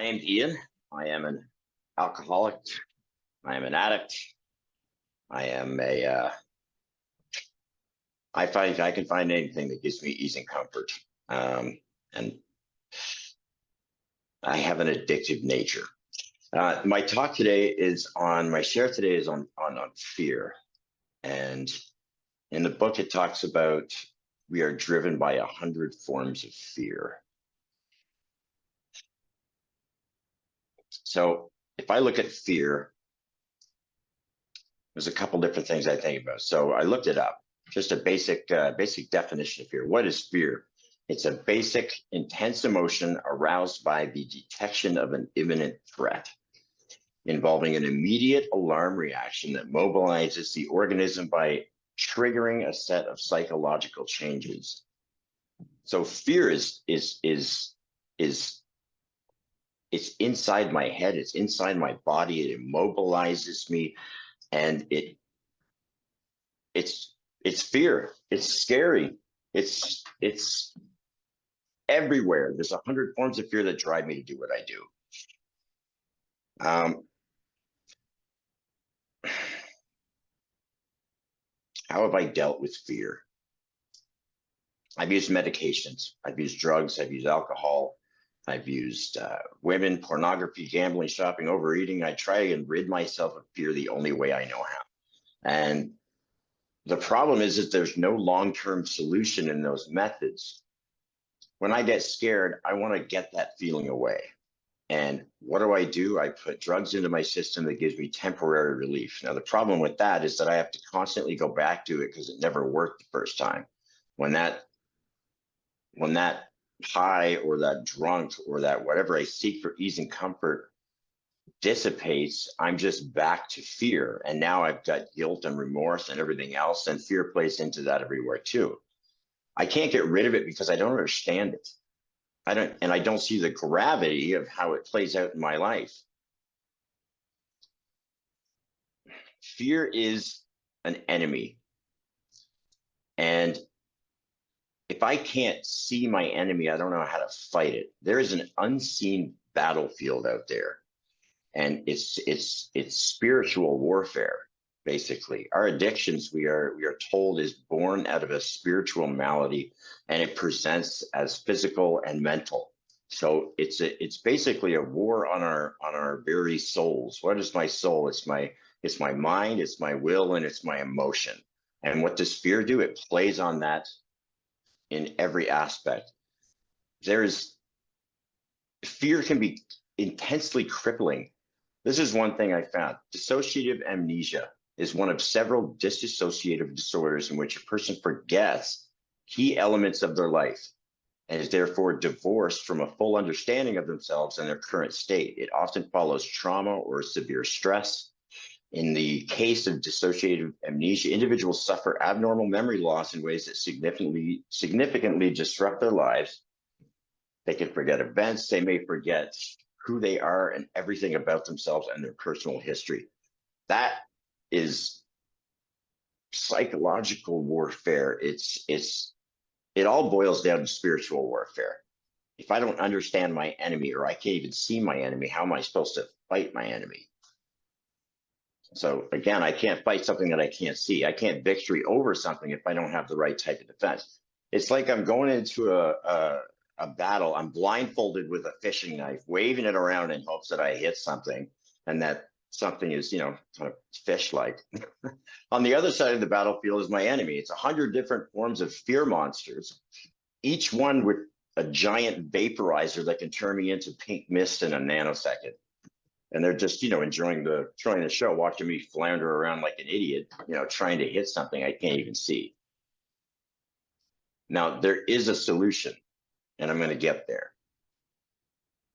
name's Ian. I am an alcoholic. I am an addict. I am a. I find I can find anything that gives me ease and comfort, and I have an addictive nature. My talk today is on my share today is on fear, and in the book it talks about we are driven by 100 forms of fear. So if I look at fear, there's a couple different things I think about. So I looked it up, just a basic definition of fear. What is fear? It's a basic, intense emotion aroused by the detection of an imminent threat, involving an immediate alarm reaction that mobilizes the organism by triggering a set of psychological changes. So fear is it's inside my head, it's inside my body, it immobilizes me, and it's fear. It's scary. It's everywhere. There's 100 forms of fear that drive me to do what I do. How have I dealt with fear? I've used medications. I've used drugs. I've used alcohol. I've used women, pornography, gambling, shopping, overeating. I try and rid myself of fear the only way I know how. And the problem is that there's no long-term solution in those methods. When I get scared, I want to get that feeling away. And what do? I put drugs into my system that gives me temporary relief. Now, the problem with that is that I have to constantly go back to it because it never worked the first time. When that high or that drunk or that whatever I seek for ease and comfort dissipates, I'm just back to fear. And now I've got guilt and remorse and everything else, and fear plays into that everywhere too. I can't get rid of it because I don't understand it. I don't see the gravity of how it plays out in my life. Fear is an enemy. And if I can't see my enemy, I don't know how to fight it. There is an unseen battlefield out there. And it's spiritual warfare, basically. Our addictions, we are told, is born out of a spiritual malady, and it presents as physical and mental. So it's basically a war on our very souls. What is my soul? It's my mind, it's my will, and it's my emotion. And what does fear do? It plays on that in every aspect. Fear can be intensely crippling. This is one thing I found. Dissociative amnesia is one of several dissociative disorders in which a person forgets key elements of their life and is therefore divorced from a full understanding of themselves and their current state. It often follows trauma or severe stress. In the case of dissociative amnesia, individuals suffer abnormal memory loss in ways that significantly disrupt their lives. They can forget events. They may forget who they are and everything about themselves and their personal history. That is psychological warfare. It all boils down to spiritual warfare. If I don't understand my enemy, or I can't even see my enemy, how am I supposed to fight my enemy? So again, I can't fight something that I can't see. I can't victory over something if I don't have the right type of defense. It's like I'm going into a battle. I'm blindfolded with a fishing knife, waving it around in hopes that I hit something, and that something is, kind of fish-like. On the other side of the battlefield is my enemy. It's 100 different forms of fear monsters, each one with a giant vaporizer that can turn me into pink mist in a nanosecond. And they're just, enjoying the show, watching me flounder around like an idiot, trying to hit something I can't even see. Now, there is a solution, and I'm going to get there.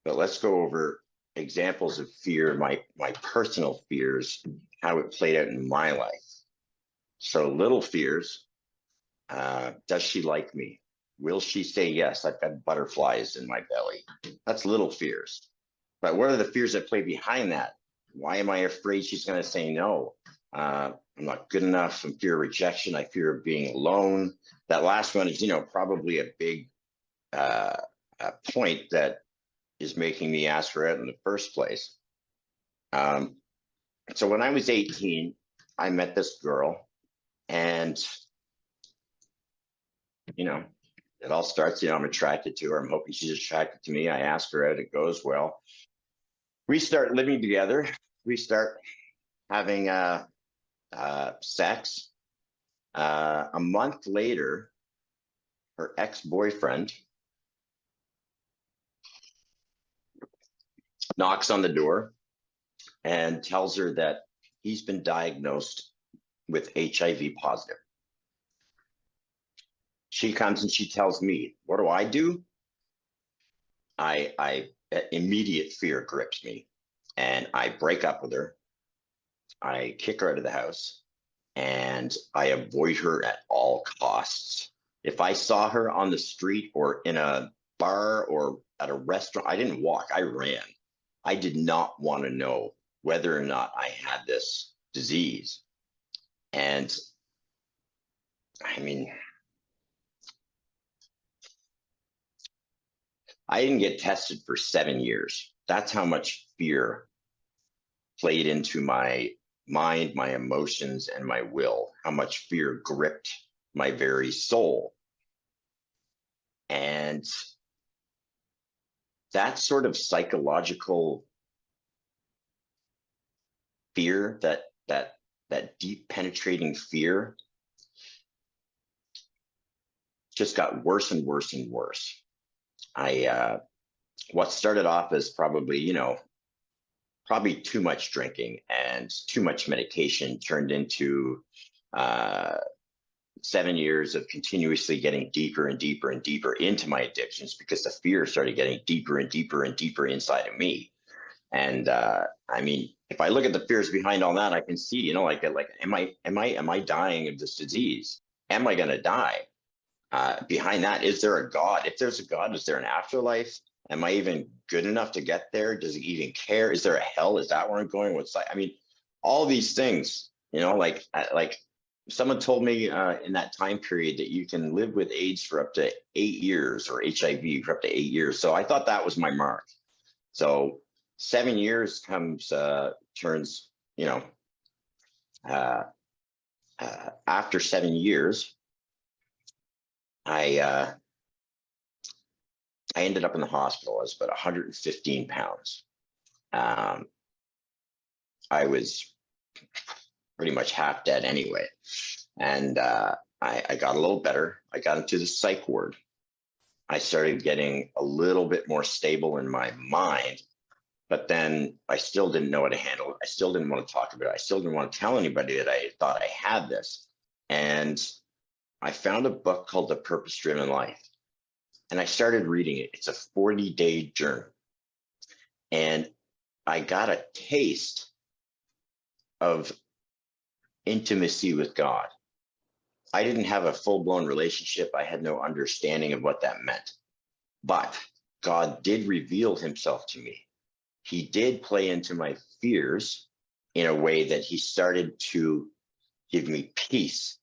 But let's go over examples of fear, my personal fears, how it played out in my life. So little fears. Does she like me? Will she say yes? I've got butterflies in my belly. That's little fears. But what are the fears that play behind that? Why am I afraid she's going to say no? I'm not good enough. I'm fear of rejection. I fear of being alone. That last one is, probably a big point that is making me ask her out in the first place. So when I was 18, I met this girl, and it all starts, I'm attracted to her. I'm hoping she's attracted to me. I ask her out, it goes well. We start living together. We start having sex. A month later, her ex-boyfriend knocks on the door and tells her that he's been diagnosed with HIV positive. She comes and she tells me, what do I do? I immediate fear grips me, and I break up with her. I kick her out of the house, and I avoid her at all costs. If I saw her on the street or in a bar or at a restaurant, I didn't walk, I ran. I did not want to know whether or not I had this disease. And I mean, I didn't get tested for 7 years. That's how much fear played into my mind, my emotions, and my will, how much fear gripped my very soul. And that sort of psychological fear, that deep penetrating fear, just got worse and worse and worse. What started off as probably too much drinking and too much medication turned into 7 years of continuously getting deeper and deeper and deeper into my addictions, because the fear started getting deeper and deeper and deeper inside of me. And I mean, if I look at the fears behind all that, I can see, like, am I dying of this disease? Am I going to die? Behind that, is there a God? If there's a God, is there an afterlife? Am I even good enough to get there? Does he even care? Is there a hell? Is that where I'm going? I mean, all these things, like someone told me in that time period that you can live with AIDS for up to 8 years, or HIV for up to 8 years. So I thought that was my mark. So 7 years turns, after 7 years, I ended up in the hospital. I was about 115 pounds. I was pretty much half dead anyway. And I got a little better. I got into the psych ward. I started getting a little bit more stable in my mind, but then I still didn't know how to handle it. I still didn't want to talk about it. I still didn't want to tell anybody that I thought I had this. And I found a book called The Purpose-Driven Life, and I started reading it. It's a 40-day journey. And I got a taste of intimacy with God. I didn't have a full-blown relationship. I had no understanding of what that meant. But God did reveal himself to me. He did play into my fears in a way that he started to give me peace.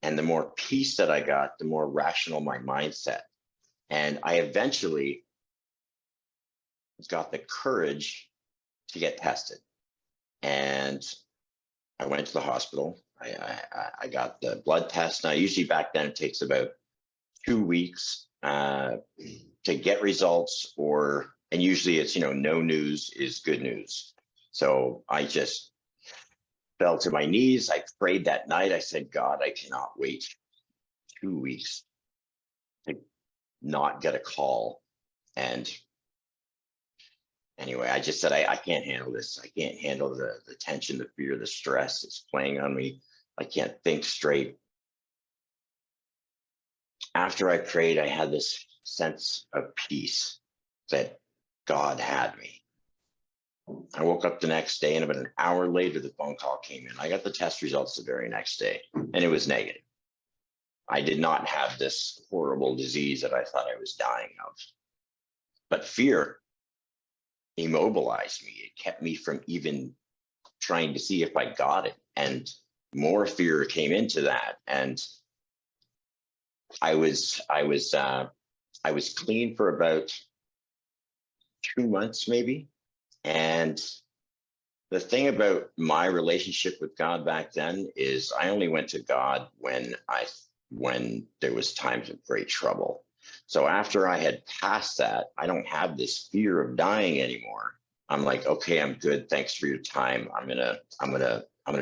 And the more peace that I got, the more rational my mindset. And I eventually got the courage to get tested. And I went to the hospital. I got the blood test. Now, usually back then, it takes about 2 weeks to get results, and usually it's, no news is good news. So I just fell to my knees. I prayed that night. I said, God, I cannot wait 2 weeks to not get a call. And anyway, I just said, I can't handle this. I can't handle the tension, the fear, the stress. It's playing on me. I can't think straight. After I prayed, I had this sense of peace that God had me. I woke up the next day, and about an hour later, the phone call came in. I got the test results the very next day, and it was negative. I did not have this horrible disease that I thought I was dying of. But fear immobilized me. It kept me from even trying to see if I got it. And more fear came into that. And I was clean for about 2 months maybe. And the thing about my relationship with God back then is I only went to God when there was times of great trouble. So after I had passed that, I don't have this fear of dying anymore. I'm like, okay, I'm good. Thanks for your time. I'm gonna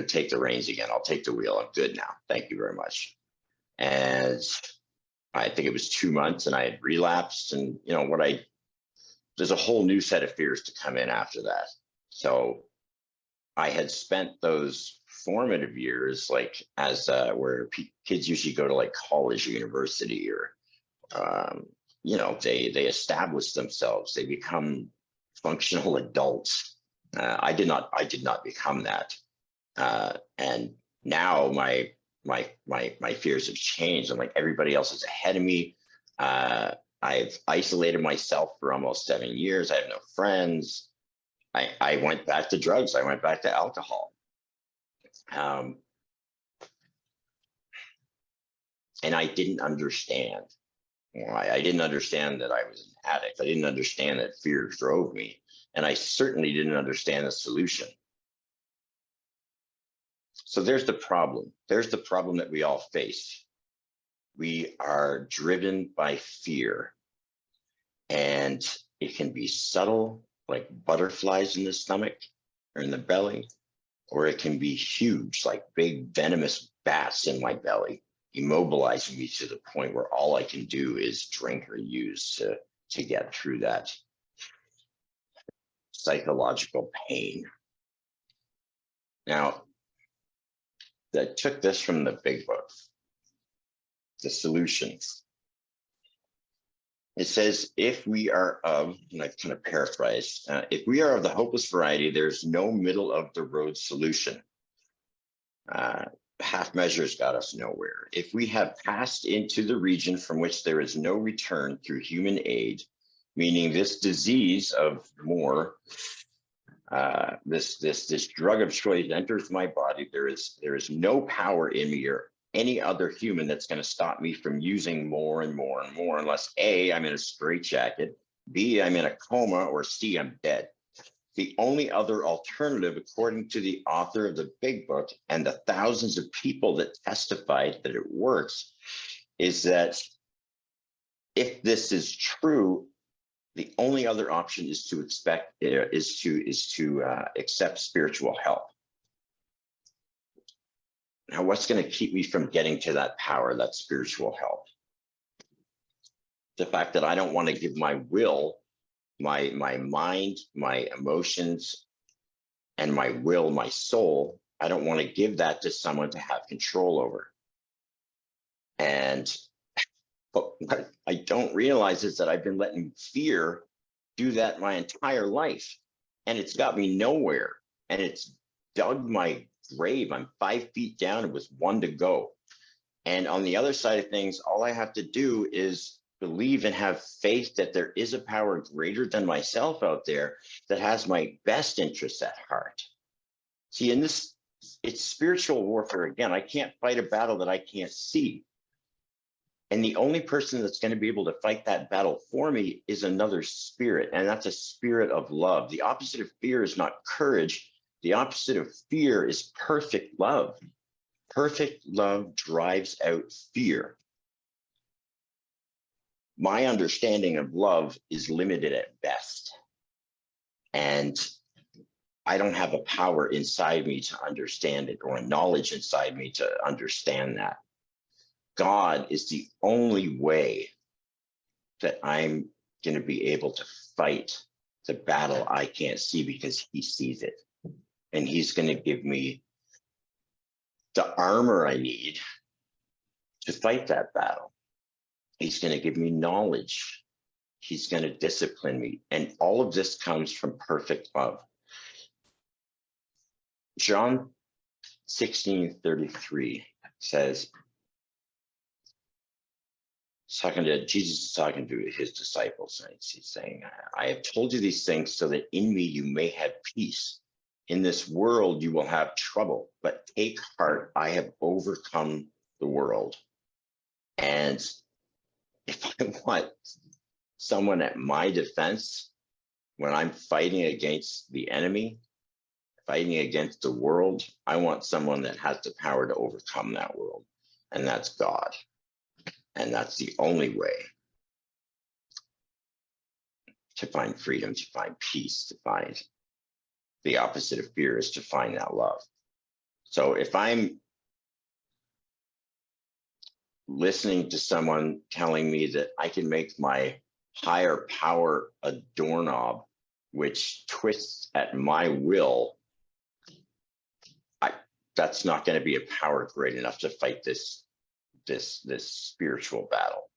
take the reins again. I'll take the wheel. I'm good now. Thank you very much. And I think it was 2 months, and I had relapsed, and there's a whole new set of fears to come in after that. So I had spent those formative years like as where kids usually go to like college or university, or they establish themselves, they become functional adults. I did not become that, and now my fears have changed. I'm like, everybody else is ahead of me. I've isolated myself for almost 7 years. I have no friends. I went back to drugs. I went back to alcohol. And I didn't understand why. I didn't understand that I was an addict. I didn't understand that fear drove me. And I certainly didn't understand the solution. So there's the problem. There's the problem that we all face. We are driven by fear. And it can be subtle, like butterflies in the stomach or in the belly, or it can be huge, like big venomous bats in my belly, immobilizing me to the point where all I can do is drink or use to get through that psychological pain. Now, I took this from the big book, the solutions. It says, if we are of, and I've kind of paraphrased, if we are of the hopeless variety, there's no middle of the road solution. Half measures got us nowhere. If we have passed into the region from which there is no return through human aid, meaning this disease of more, this drug of choice enters my body, there is no power in me or any other human that's going to stop me from using more and more and more, unless A, I'm in a straitjacket, B, I'm in a coma, or C, I'm dead. The only other alternative, according to the author of the big book and the thousands of people that testified that it works, is that if this is true, the only other option is to accept spiritual help. Now, what's going to keep me from getting to that power, that spiritual help? The fact that I don't want to give my will, my mind, my emotions, and my will, my soul, I don't want to give that to someone to have control over. And what I don't realize is that I've been letting fear do that my entire life. And it's got me nowhere. And it's dug my grave. I'm 5 feet down with 1 to go. And on the other side of things, all I have to do is believe and have faith that there is a power greater than myself out there that has my best interests at heart. See, in this, it's spiritual warfare. Again, I can't fight a battle that I can't see. And the only person that's going to be able to fight that battle for me is another spirit, and that's a spirit of love. The opposite of fear is not courage. The opposite of fear is perfect love. Perfect love drives out fear. My understanding of love is limited at best. And I don't have a power inside me to understand it, or a knowledge inside me to understand that. God is the only way that I'm going to be able to fight the battle I can't see, because he sees it. And he's going to give me the armor I need to fight that battle. He's going to give me knowledge. He's going to discipline me. And all of this comes from perfect love. John 16:33 says, Jesus is talking to his disciples, and he's saying, I have told you these things so that in me you may have peace. In this world you will have trouble, but take heart, I have overcome the world. And if I want someone at my defense, When I'm fighting against the enemy, fighting against the world, I want someone that has the power to overcome that world. And that's God. And that's the only way to find freedom, to find peace, to find the opposite of fear is to find that love. So if I'm listening to someone telling me that I can make my higher power a doorknob, which twists at my will, that's not going to be a power great enough to fight this spiritual battle.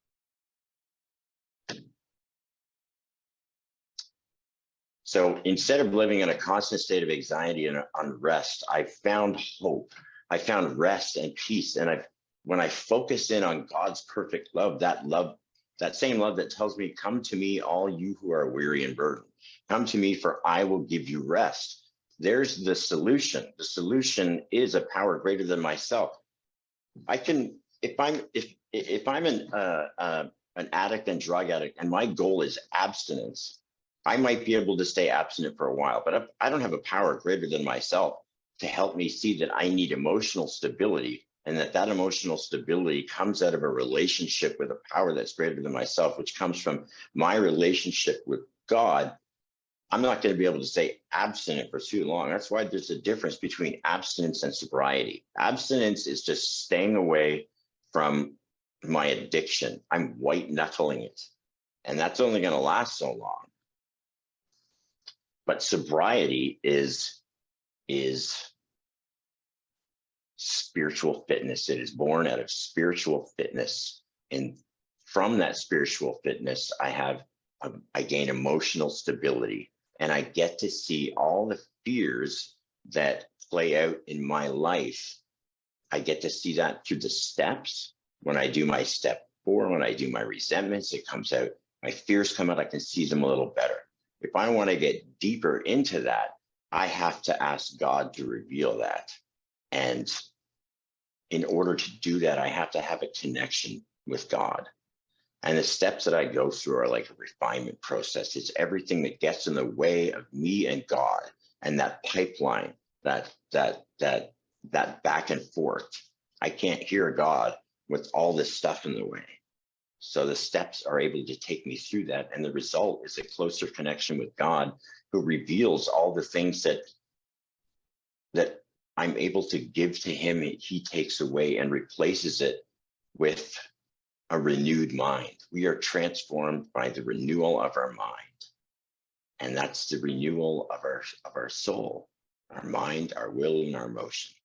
So instead of living in a constant state of anxiety and unrest, I found hope. I found rest and peace. And when I focus in on God's perfect love, that same love that tells me, come to me, all you who are weary and burdened. Come to me, for I will give you rest. There's the solution. The solution is a power greater than myself. I can, if I'm an addict and drug addict, and my goal is abstinence, I might be able to stay abstinent for a while, but I don't have a power greater than myself to help me see that I need emotional stability, and that emotional stability comes out of a relationship with a power that's greater than myself, which comes from my relationship with God. I'm not going to be able to stay abstinent for too long. That's why there's a difference between abstinence and sobriety. Abstinence is just staying away from my addiction. I'm white knuckling it. And that's only going to last so long. But sobriety is spiritual fitness. It is born out of spiritual fitness. And from that spiritual fitness, I gain emotional stability. And I get to see all the fears that play out in my life. I get to see that through the steps. When I do my step 4, when I do my resentments, it comes out. My fears come out. I can see them a little better. If I want to get deeper into that, I have to ask God to reveal that. And in order to do that, I have to have a connection with God. And the steps that I go through are like a refinement process. It's everything that gets in the way of me and God, and that pipeline, that back and forth. I can't hear God with all this stuff in the way. So the steps are able to take me through that. And the result is a closer connection with God, who reveals all the things that I'm able to give to him. He takes away and replaces it with a renewed mind. We are transformed by the renewal of our mind. And that's the renewal of our soul, our mind, our will, and our emotion.